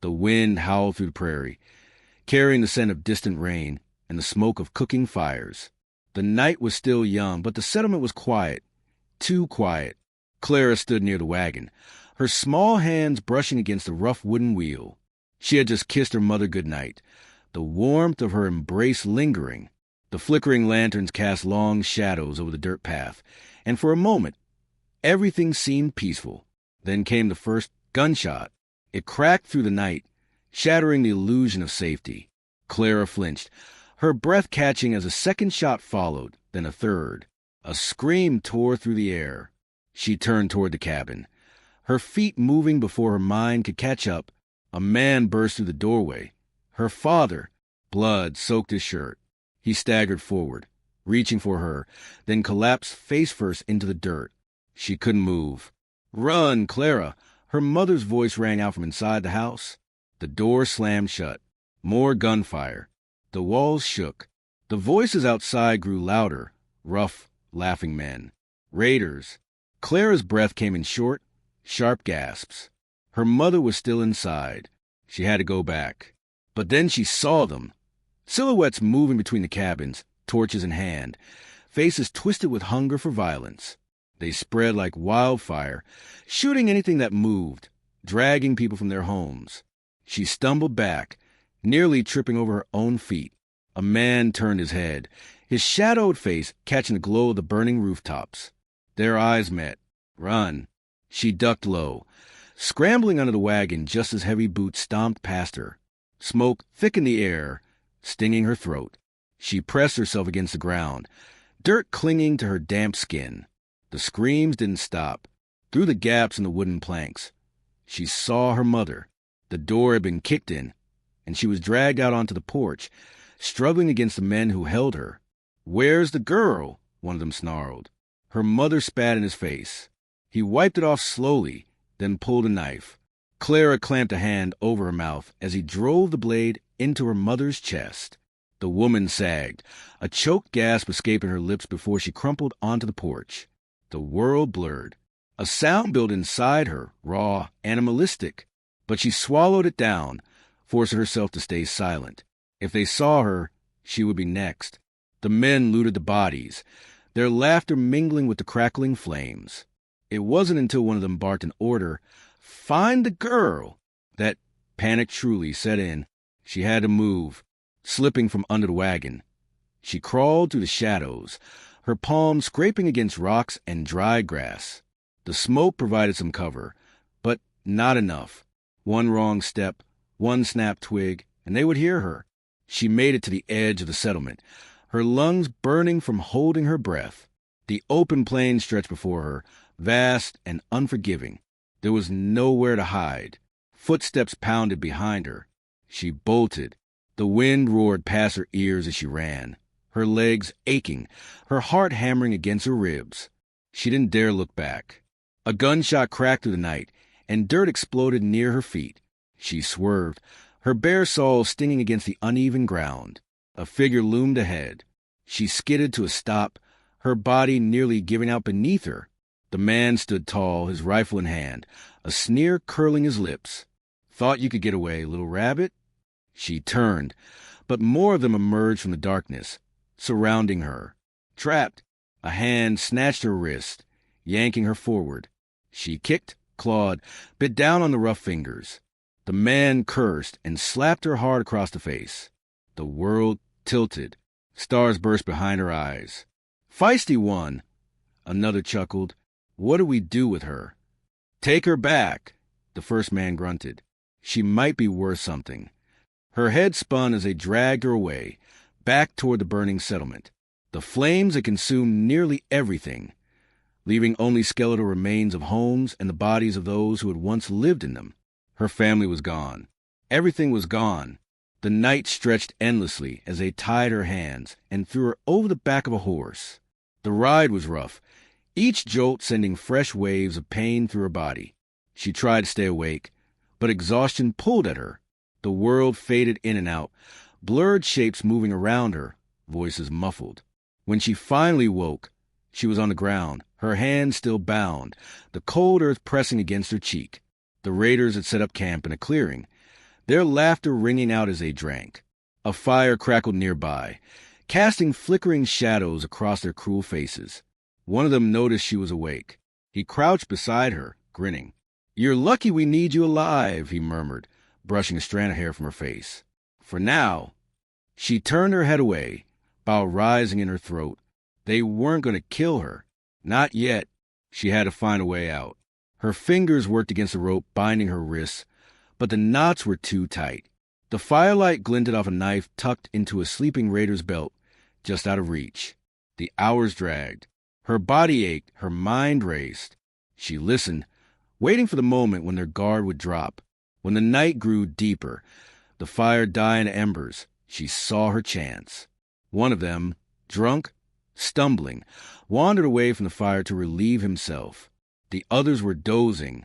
The wind howled through the prairie, carrying the scent of distant rain and the smoke of cooking fires. The night was still young, but the settlement was quiet, too quiet. Clara stood near the wagon, her small hands brushing against the rough wooden wheel. She had just kissed her mother good night, the warmth of her embrace lingering. The flickering lanterns cast long shadows over the dirt path, and for a moment, everything seemed peaceful. Then came the first gunshot. It cracked through the night, shattering the illusion of safety. Clara flinched, her breath catching as a second shot followed, then a third. A scream tore through the air. She turned toward the cabin. Her feet moving before her mind could catch up, a man burst through the doorway. Her father. Blood soaked his shirt. He staggered forward, reaching for her, then collapsed face first into the dirt. She couldn't move. "Run, Clara!" Her mother's voice rang out from inside the house. The door slammed shut. More gunfire. The walls shook. The voices outside grew louder, rough, laughing men. Raiders. Clara's breath came in short, sharp gasps. Her mother was still inside. She had to go back. But then she saw them. Silhouettes moving between the cabins, torches in hand, faces twisted with hunger for violence. They spread like wildfire, shooting anything that moved, dragging people from their homes. She stumbled back, nearly tripping over her own feet. A man turned his head, his shadowed face catching the glow of the burning rooftops. Their eyes met. "Run." She ducked low, scrambling under the wagon just as heavy boots stomped past her. Smoke thickened the air, stinging her throat. She pressed herself against the ground, dirt clinging to her damp skin. The screams didn't stop. Through the gaps in the wooden planks, she saw her mother. The door had been kicked in, and she was dragged out onto the porch, struggling against the men who held her. "Where's the girl?" one of them snarled. Her mother spat in his face. He wiped it off slowly, then pulled a knife. Clara clamped a hand over her mouth as he drove the blade into her mother's chest. The woman sagged, a choked gasp escaping her lips before she crumpled onto the porch. The world blurred. A sound built inside her, raw, animalistic, but she swallowed it down, forcing herself to stay silent. If they saw her, she would be next. The men looted the bodies, their laughter mingling with the crackling flames. It wasn't until one of them barked an order, "Find the girl," that panic truly set in. She had to move, slipping from under the wagon. She crawled through the shadows, her palms scraping against rocks and dry grass. The smoke provided some cover, but not enough. One wrong step, one snapped twig, and they would hear her. She made it to the edge of the settlement, her lungs burning from holding her breath. The open plain stretched before her, vast and unforgiving. There was nowhere to hide. Footsteps pounded behind her. She bolted. The wind roared past her ears as she ran, her legs aching, her heart hammering against her ribs. She didn't dare look back. A gunshot cracked through the night, and dirt exploded near her feet. She swerved, her bare soles stinging against the uneven ground. A figure loomed ahead. She skidded to a stop, her body nearly giving out beneath her. The man stood tall, his rifle in hand, a sneer curling his lips. "Thought you could get away, little rabbit?" She turned, but more of them emerged from the darkness, surrounding her. Trapped, a hand snatched her wrist, yanking her forward. She kicked, clawed, bit down on the rough fingers. The man cursed and slapped her hard across the face. The world tilted. Stars burst behind her eyes. "Feisty one!" Another chuckled. "What do we do with her?" "Take her back," the first man grunted. She might be worth something. Her head spun as they dragged her away, back toward the burning settlement. The flames had consumed nearly everything, leaving only skeletal remains of homes and the bodies of those who had once lived in them. Her family was gone. Everything was gone. The night stretched endlessly as they tied her hands and threw her over the back of a horse. The ride was rough, each jolt sending fresh waves of pain through her body. She tried to stay awake, but exhaustion pulled at her. The world faded in and out, blurred shapes moving around her, voices muffled. When she finally woke, she was on the ground, her hands still bound, the cold earth pressing against her cheek. The raiders had set up camp in a clearing, their laughter ringing out as they drank. A fire crackled nearby, casting flickering shadows across their cruel faces. One of them noticed she was awake. He crouched beside her, grinning. "You're lucky we need you alive," he murmured, brushing a strand of hair from her face. "For now." She turned her head away, bile rising in her throat. They weren't going to kill her. Not yet. She had to find a way out. Her fingers worked against the rope binding her wrists, but the knots were too tight. The firelight glinted off a knife tucked into a sleeping raider's belt, just out of reach. The hours dragged. Her body ached, her mind raced. She listened, waiting for the moment when their guard would drop. When the night grew deeper, the fire die into embers, she saw her chance. One of them, drunk, stumbling, wandered away from the fire to relieve himself. The others were dozing,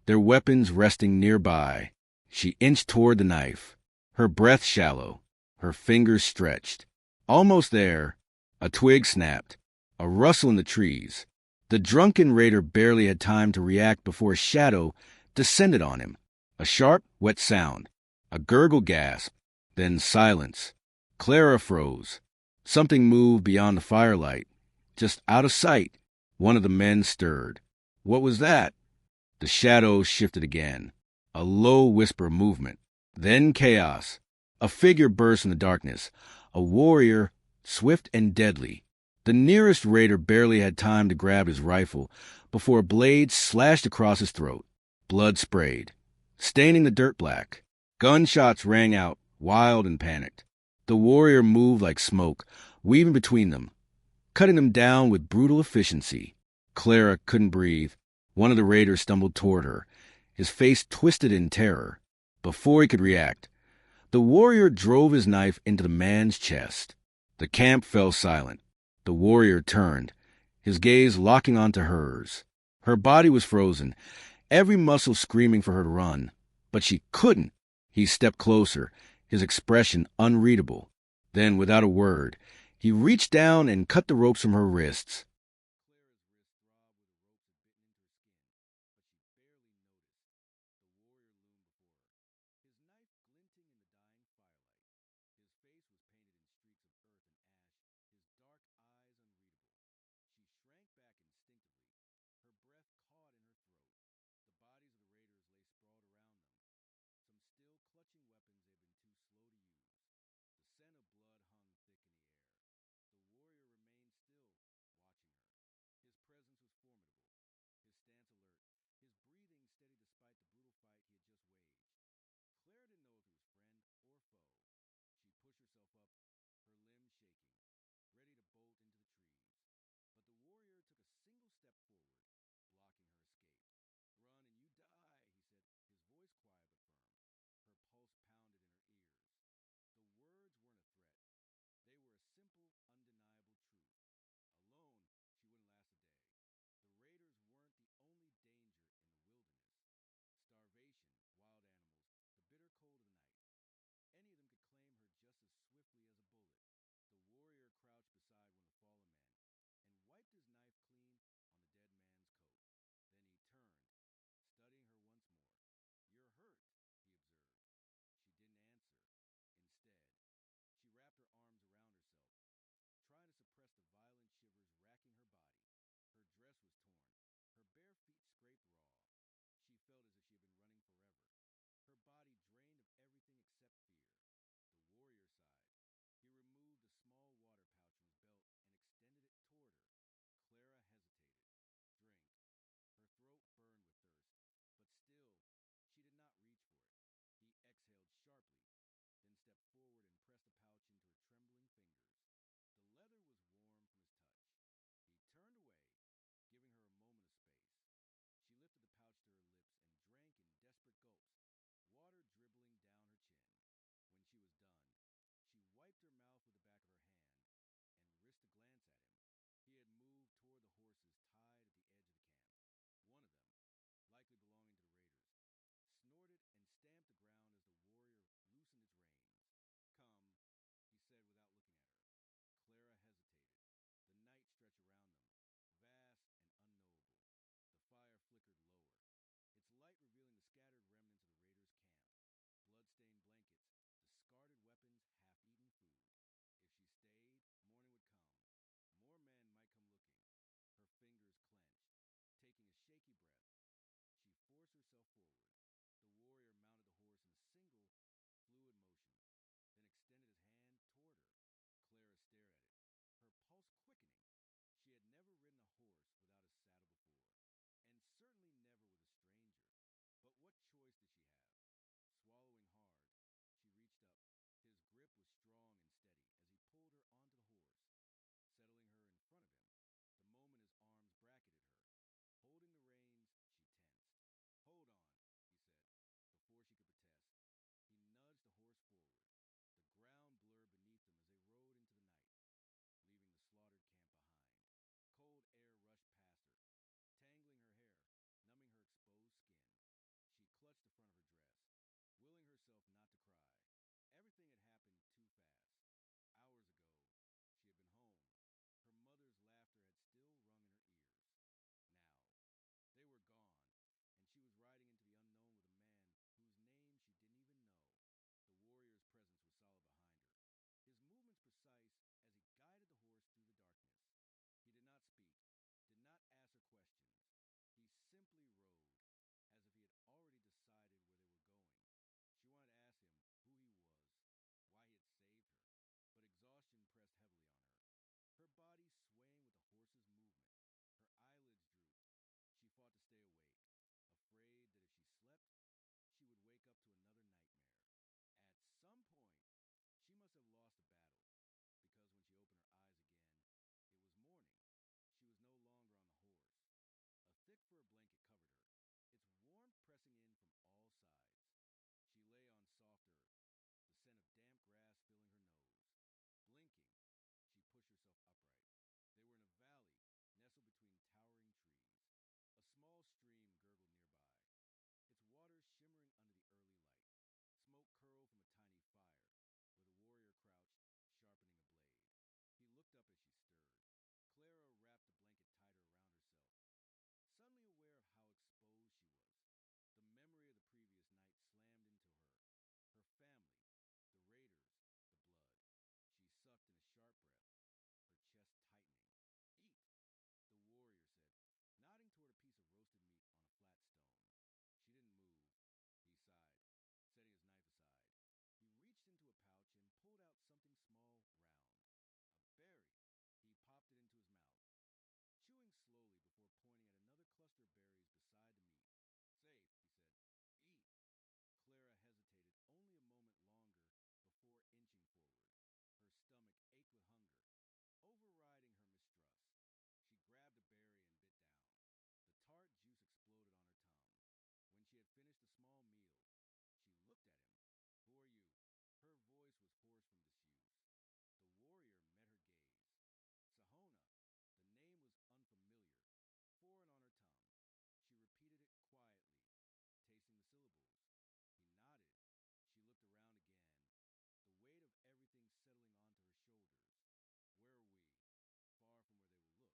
their weapons resting nearby. She inched toward the knife, her breath shallow, her fingers stretched. Almost there, a twig snapped, a rustle in the trees. The drunken raider barely had time to react before a shadow descended on him. A sharp, wet sound, a gurgled gasp, then silence. Clara froze. Something moved beyond the firelight, just out of sight. One of the men stirred. What was that? The shadows shifted again. A low whisper of movement. Then chaos. A figure burst in the darkness. A warrior, swift and deadly. The nearest raider barely had time to grab his rifle before a blade slashed across his throat. Blood sprayed, staining the dirt black. Gunshots rang out, wild and panicked. The warrior moved like smoke, weaving between them, cutting them down with brutal efficiency. Clara couldn't breathe. One of the raiders stumbled toward her, his face twisted in terror. Before he could react, the warrior drove his knife into the man's chest. The camp fell silent. The warrior turned, his gaze locking onto hers. Her body was frozen, every muscle screaming for her to run. But she couldn't. He stepped closer, his expression unreadable. Then, without a word, he reached down and cut the ropes from her wrists. fell forward. The warrior mounted the horse in a single, fluid motion, then extended his hand toward her. Clara stared at it, her pulse quickening. She had never ridden a horse without a saddle before, and certainly never with a stranger. But what choice did she have? Swallowing hard, she reached up. His grip was strong and steady as he pulled her onto the horse, settling her in front of him. The moment his arms bracketed her, holding the reins, she tensed. "Hold on," he said. Before she could protest, he nudged the horse forward. The ground blurred beneath them as they rode into the night, leaving the slaughtered camp behind. Cold air rushed past her, tangling her hair, numbing her exposed skin. She clutched the front of her dress, willing herself not to cry. Everything had happened too fast. Hours ago, she had been home. Her mother's laughter had still rung in her ears. Now, they were gone, and she was riding into the unknown with a man whose name she didn't even know. The warrior's presence was solid behind her, his movements precise as he guided the horse through the darkness. He did not speak, did not ask her questions. He simply rode, as if he had already decided where they were going. She wanted to ask him who he was, why he had saved her, but exhaustion pressed heavily on her. Her body swaying with the horse's movement, her eyelids drooped. She fought to stay awake, afraid that if she slept, she would wake up to another nightmare. At some point, she must have lost the battle, because when she opened her eyes again, it was morning. She was no longer on the horse. A thick fur blanket covered her, its warmth pressing in from all sides. She lay on soft earth, the scent of damp grass filling her nose. Blinking, she pushed herself upright. They were in a valley, nestled between towering trees. A small stream gurgled nearby, its waters shimmering under the early light. Smoke curled from a tiny fire, where the warrior crouched, sharpening a blade. He looked up as she stirred. Clara wrapped the blanket tighter around herself, suddenly aware of how exposed she was. The memory of the previous night slammed into her. Her family, the raiders, the blood. She sucked in a sharp breath, her chest tightening. "Eat," the warrior said, nodding toward a piece of roasted meat on a flat stone. She didn't move. He sighed, setting his knife aside. He reached into a pouch and pulled out something small, round. A berry. He popped it into his mouth, chewing slowly before pointing at another cluster of berries beside the meat. "Safe," he said. "Eat." Clara hesitated only a moment longer before inching forward. Her stomach ached with hunger, overriding her mistrust. She grabbed a berry and bit down. The tart juice exploded on her tongue. When she had finished the small meal, she looked at him. "Who are you?" Her voice was hoarse from disuse. The warrior met her gaze. Sahona. The name was unfamiliar, foreign on her tongue. She repeated it quietly, tasting the syllables. He nodded. She looked around again,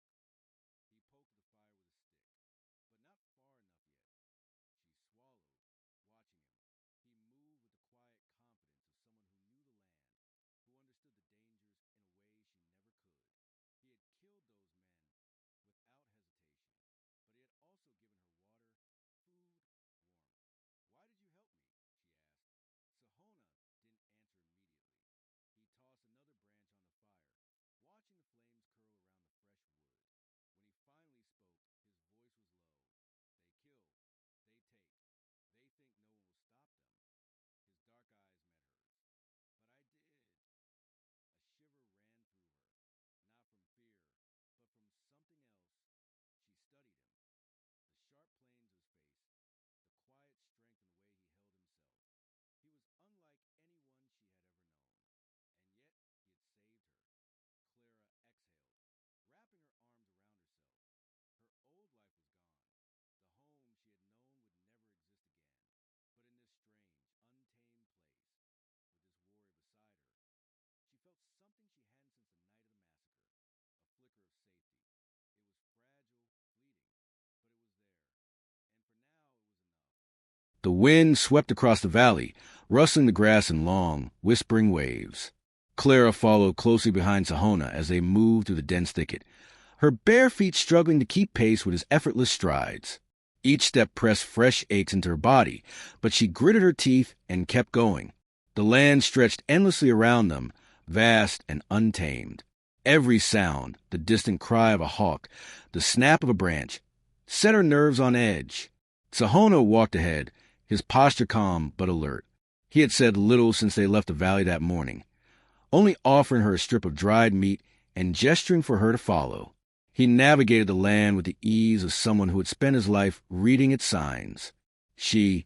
the weight of everything settling onto her shoulders. "Where are we?" "Far from where they will look." He poked at the fire with a stick, but not far enough yet. She swallowed, watching him. He moved with the quiet confidence of someone who knew the land, who understood the dangers in a way she never could. He had killed those men without hesitation, but he had also given her water, food, warmth. "Why did you help me?" she asked. Sahona didn't answer immediately. He tossed another branch on the fire, watching the flames curl around the fresh wood. When he finally spoke, his voice was low. "They kill. They take. They think no one will stop them." His dark eyes met hers. "But I did." A shiver ran through her, not from fear, but from something else. She studied him. The sharp planes of his face, the quiet strength in the way he held himself. He was unlike anyone she had ever known. And yet, he had saved her. Clara exhaled, wrapping her arms around herself. Her old life was gone. The home she had known would never exist again. But in this strange, untamed place, with this warrior beside her, she felt something she hadn't since the night of the massacre. A flicker of safety. It was fragile, fleeting, but it was there. And for now, it was enough. The wind swept across the valley, rustling the grass in long, whispering waves. Clara followed closely behind Sahona as they moved through the dense thicket, her bare feet struggling to keep pace with his effortless strides. Each step pressed fresh aches into her body, but she gritted her teeth and kept going. The land stretched endlessly around them, vast and untamed. Every sound, the distant cry of a hawk, the snap of a branch, set her nerves on edge. Sahona walked ahead, his posture calm but alert. He had said little since they left the valley that morning, only offering her a strip of dried meat and gesturing for her to follow. He navigated the land with the ease of someone who had spent his life reading its signs. She,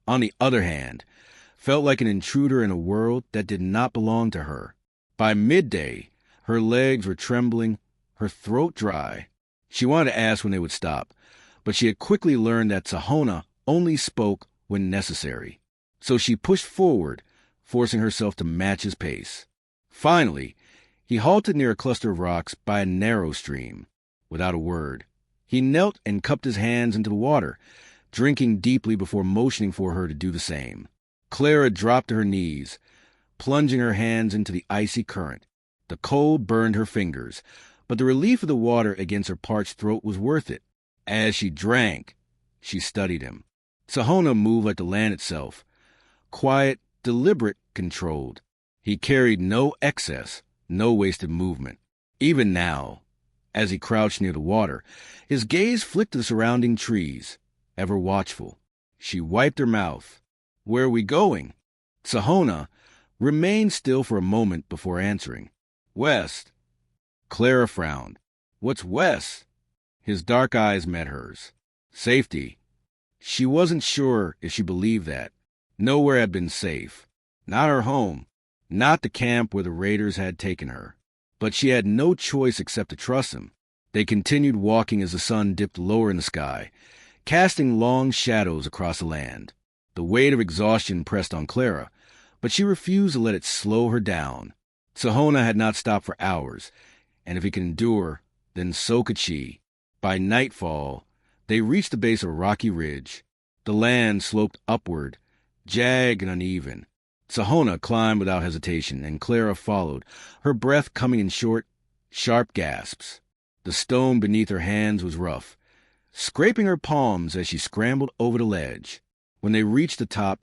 on the other hand, felt like an intruder in a world that did not belong to her. By midday, her legs were trembling, her throat dry. She wanted to ask when they would stop, but she had quickly learned that Sahona only spoke when necessary. So she pushed forward, forcing herself to match his pace. Finally, he halted near a cluster of rocks by a narrow stream. Without a word, he knelt and cupped his hands into the water, drinking deeply before motioning for her to do the same. Clara dropped to her knees, plunging her hands into the icy current. The cold burned her fingers, but the relief of the water against her parched throat was worth it. As she drank, she studied him. Sahona moved like the land itself, quiet, deliberate, controlled. He carried no excess, no wasted movement. Even now, as he crouched near the water, his gaze flicked the surrounding trees, ever watchful. She wiped her mouth. "Where are we going?" Sahona remained still for a moment before answering. "West." Clara frowned. "What's west?" His dark eyes met hers. Safety. She wasn't sure if she believed that. Nowhere had been safe. Not her home. Not the camp where the raiders had taken her. But she had no choice except to trust him. They continued walking as the sun dipped lower in the sky, casting long shadows across the land. The weight of exhaustion pressed on Clara, but she refused to let it slow her down. Sahona had not stopped for hours, and if he could endure, then so could she. By nightfall, they reached the base of a rocky ridge. The land sloped upward, jagged and uneven. Sahona climbed without hesitation, and Clara followed, her breath coming in short, sharp gasps. The stone beneath her hands was rough, scraping her palms as she scrambled over the ledge. When they reached the top,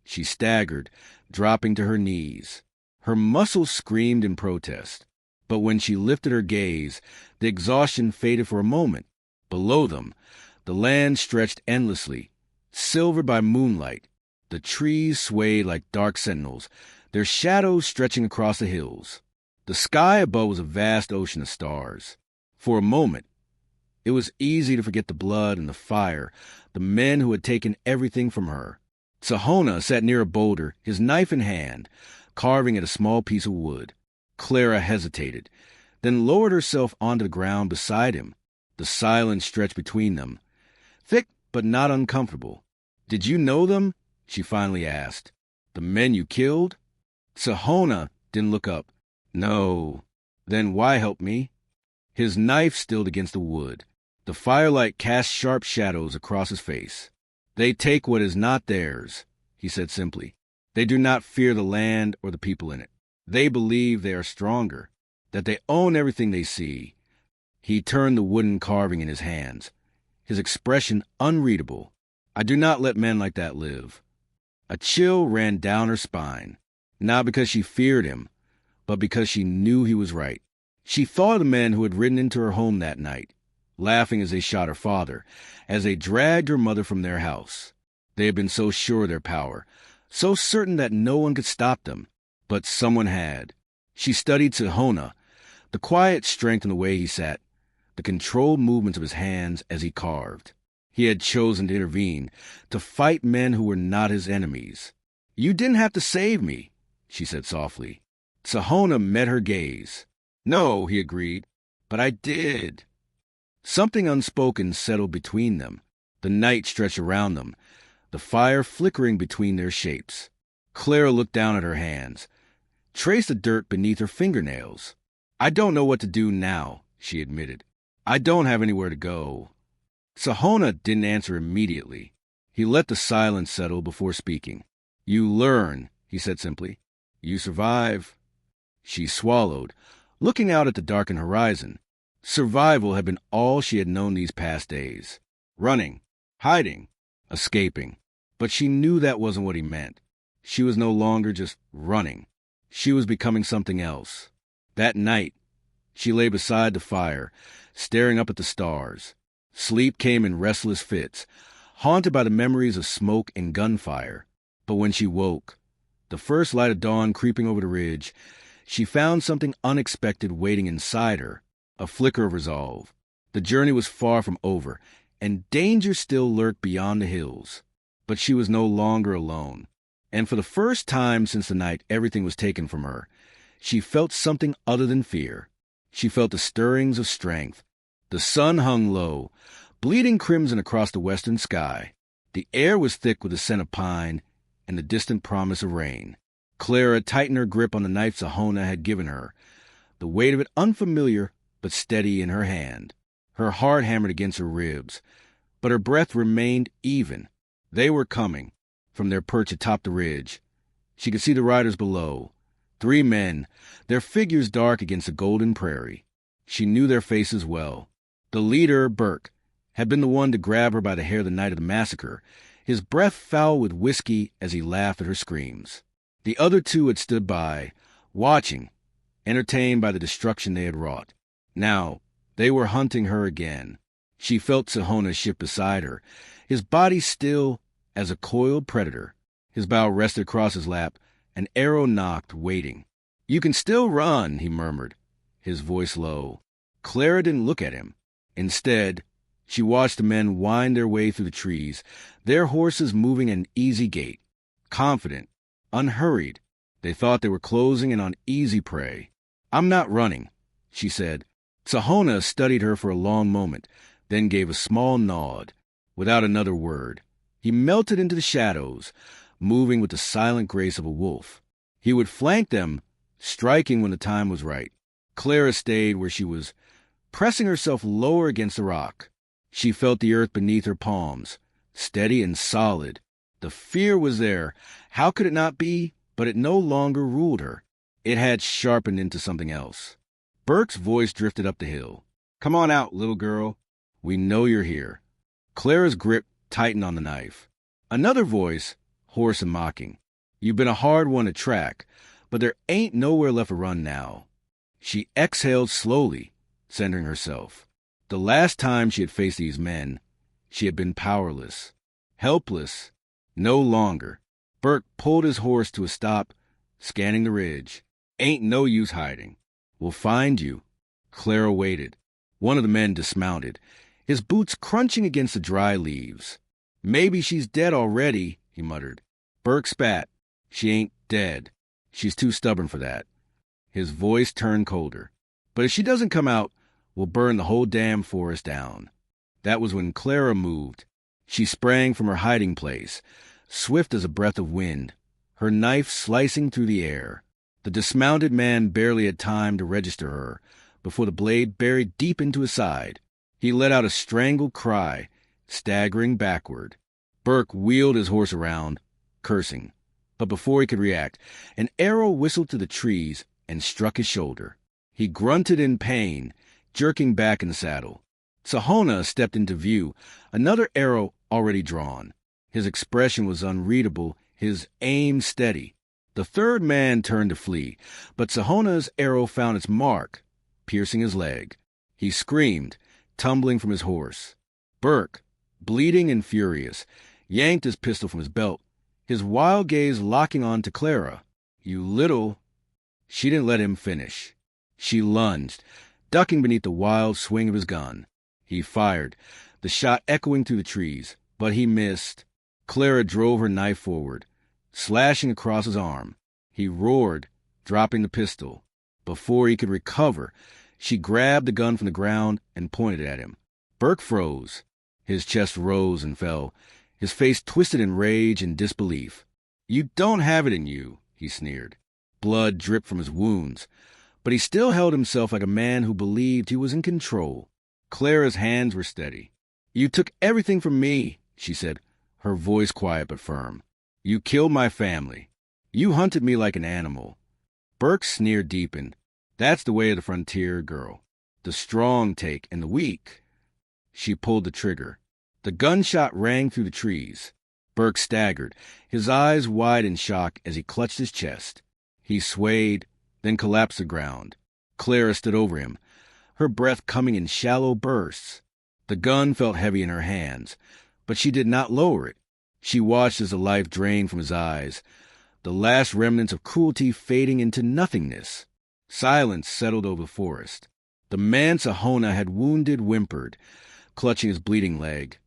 she staggered, dropping to her knees. Her muscles screamed in protest, but when she lifted her gaze, the exhaustion faded for a moment. Below them, the land stretched endlessly, silvered by moonlight. The trees swayed like dark sentinels, their shadows stretching across the hills. The sky above was a vast ocean of stars. For a moment, it was easy to forget the blood and the fire, the men who had taken everything from her. Sahona sat near a boulder, his knife in hand, carving at a small piece of wood. Clara hesitated, then lowered herself onto the ground beside him. The silence stretched between them, thick but not uncomfortable. "Did you know them?" she finally asked. "The men you killed?" Sahona didn't look up. "No." "Then why help me?" His knife stilled against the wood. The firelight cast sharp shadows across his face. "They take what is not theirs," he said simply. "They do not fear the land or the people in it. They believe they are stronger, that they own everything they see." He turned the wooden carving in his hands, his expression unreadable. "I do not let men like that live." A chill ran down her spine, not because she feared him, but because she knew he was right. She thought of the men who had ridden into her home that night, laughing as they shot her father, as they dragged her mother from their house. They had been so sure of their power, so certain that no one could stop them, but someone had. She studied Sahona, the quiet strength in the way he sat, the controlled movements of his hands as he carved. He had chosen to intervene, to fight men who were not his enemies. "You didn't have to save me," she said softly. Sahona met her gaze. "No," he agreed, "but I did." Something unspoken settled between them. The night stretched around them, the fire flickering between their shapes. Clara looked down at her hands, traced the dirt beneath her fingernails. "I don't know what to do now," she admitted. "I don't have anywhere to go." Sahona didn't answer immediately. He let the silence settle before speaking. "You learn," he said simply. "You survive." She swallowed, looking out at the darkened horizon. Survival had been all she had known these past days. Running, hiding, escaping. But she knew that wasn't what he meant. She was no longer just running. She was becoming something else. That night, she lay beside the fire, staring up at the stars. Sleep came in restless fits, haunted by the memories of smoke and gunfire. But when she woke, the first light of dawn creeping over the ridge, she found something unexpected waiting inside her, a flicker of resolve. The journey was far from over, and danger still lurked beyond the hills. But she was no longer alone. And for the first time since the night everything was taken from her, she felt something other than fear. She felt the stirrings of strength. The sun hung low, bleeding crimson across the western sky. The air was thick with the scent of pine and the distant promise of rain. Clara tightened her grip on the knife Sahona had given her, the weight of it unfamiliar but steady in her hand. Her heart hammered against her ribs, but her breath remained even. They were coming, from their perch atop the ridge. She could see the riders below. 3 men, their figures dark against the golden prairie. She knew their faces well. The leader, Burke, had been the one to grab her by the hair the night of the massacre, his breath foul with whiskey as he laughed at her screams. The other 2 had stood by, watching, entertained by the destruction they had wrought. Now, they were hunting her again. She felt Sahona shift beside her, his body still as a coiled predator. His bow rested across his lap, an arrow nocked, waiting. "You can still run," he murmured, his voice low. Clara didn't look at him. Instead, she watched the men wind their way through the trees, their horses moving at an easy gait. Confident, unhurried, they thought they were closing in on easy prey. "I'm not running," she said. Sahona studied her for a long moment, then gave a small nod. Without another word, he melted into the shadows, moving with the silent grace of a wolf. He would flank them, striking when the time was right. Clara stayed where she was, pressing herself lower against the rock. She felt the earth beneath her palms, steady and solid. The fear was there. How could it not be? But it no longer ruled her. It had sharpened into something else. Burke's voice drifted up the hill. "Come on out, little girl. We know you're here." Clara's grip tightened on the knife. Another voice, hoarse and mocking. "You've been a hard one to track, but there ain't nowhere left to run now." She exhaled slowly, centering herself. The last time she had faced these men, she had been powerless, helpless. No longer. Burke pulled his horse to a stop, scanning the ridge. "Ain't no use hiding. We'll find you." Clara waited. One of the men dismounted, his boots crunching against the dry leaves. "Maybe she's dead already," he muttered. Burke spat. "She ain't dead. She's too stubborn for that." His voice turned colder. "But if she doesn't come out, we'll burn the whole damn forest down." That was when Clara moved. She sprang from her hiding place, swift as a breath of wind, her knife slicing through the air. The dismounted man barely had time to register her before the blade buried deep into his side. He let out a strangled cry, staggering backward. Burke wheeled his horse around, cursing. But before he could react, an arrow whistled through the trees and struck his shoulder. He grunted in pain, jerking back in the saddle. Sahona stepped into view, another arrow already drawn. His expression was unreadable, his aim steady. The third man turned to flee, but Sahona's arrow found its mark, piercing his leg. He screamed, tumbling from his horse. Burke, bleeding and furious, yanked his pistol from his belt, his wild gaze locking on to Clara. "You little—" She didn't let him finish. She lunged, ducking beneath the wild swing of his gun. He fired, the shot echoing through the trees, but he missed. Clara drove her knife forward, slashing across his arm. He roared, dropping the pistol. Before he could recover, she grabbed the gun from the ground and pointed at him. Burke froze. His chest rose and fell, his face twisted in rage and disbelief. "You don't have it in you," he sneered. Blood dripped from his wounds, but he still held himself like a man who believed he was in control. Clara's hands were steady. "You took everything from me," she said, her voice quiet but firm. "You killed my family. You hunted me like an animal." Burke's sneer deepened. "That's the way of the frontier girl. The strong take and the weak." She pulled the trigger. The gunshot rang through the trees. Burke staggered, his eyes wide in shock as he clutched his chest. He swayed, then collapsed to the ground. Clara stood over him, her breath coming in shallow bursts. The gun felt heavy in her hands, but she did not lower it. She watched as the life drained from his eyes, the last remnants of cruelty fading into nothingness. Silence settled over the forest. The man Sahona had wounded whimpered, clutching his bleeding leg.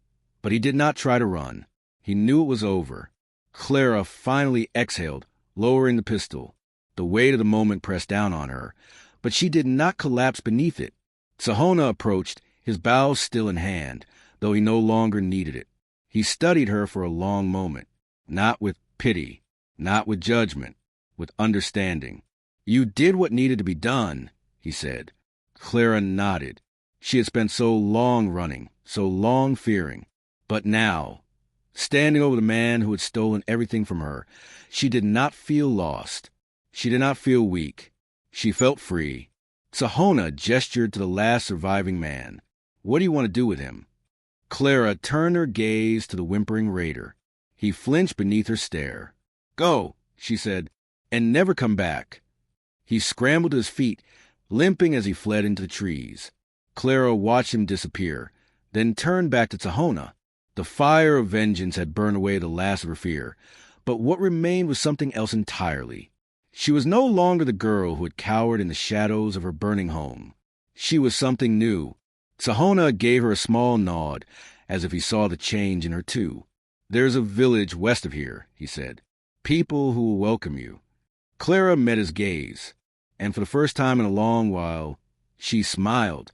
But he did not try to run. He knew it was over. Clara finally exhaled, lowering the pistol. The weight of the moment pressed down on her, but she did not collapse beneath it. Sahona approached, his bow still in hand, though he no longer needed it. He studied her for a long moment, not with pity, not with judgment, with understanding. "You did what needed to be done," he said. Clara nodded. She had spent so long running, so long fearing. But now, standing over the man who had stolen everything from her, she did not feel lost. She did not feel weak. She felt free. Sahona gestured to the last surviving man. "What do you want to do with him?" Clara turned her gaze to the whimpering raider. He flinched beneath her stare. "Go," she said, "and never come back." He scrambled to his feet, limping as he fled into the trees. Clara watched him disappear, then turned back to Sahona. The fire of vengeance had burned away the last of her fear, but what remained was something else entirely. She was no longer the girl who had cowered in the shadows of her burning home. She was something new. Sahona gave her a small nod, as if he saw the change in her too. "There's a village west of here," he said. "People who will welcome you." Clara met his gaze, and for the first time in a long while, she smiled.